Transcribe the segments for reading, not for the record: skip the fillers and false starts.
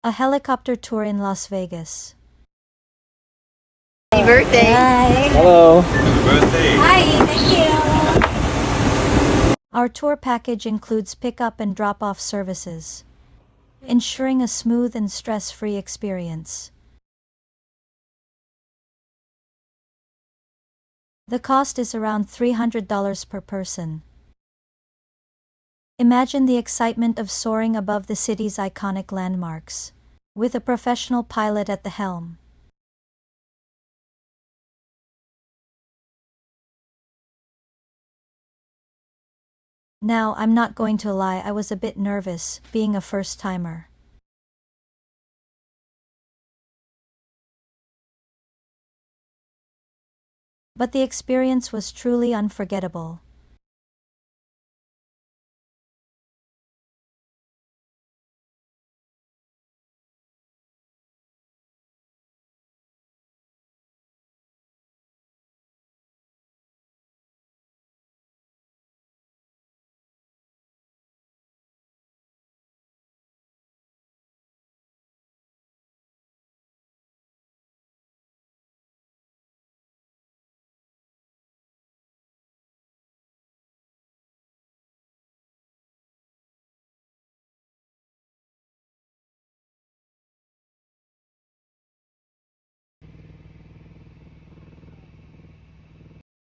A helicopter tour in Las Vegas. Happy birthday. Hi. Hello. Birthday. Hi, thank you. Our tour package includes pickup and drop-off services, ensuring a smooth and stress-free experience. The cost is around $300 per person. Imagine the excitement of soaring above the city's iconic landmarks, with a professional pilot at the helm. Now, I'm not going to lie, I was a bit nervous, being a first-timer. But the experience was truly unforgettable.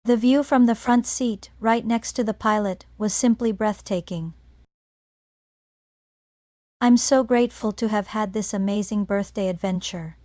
The view from the front seat, right next to the pilot, was simply breathtaking. I'm so grateful to have had this amazing birthday adventure.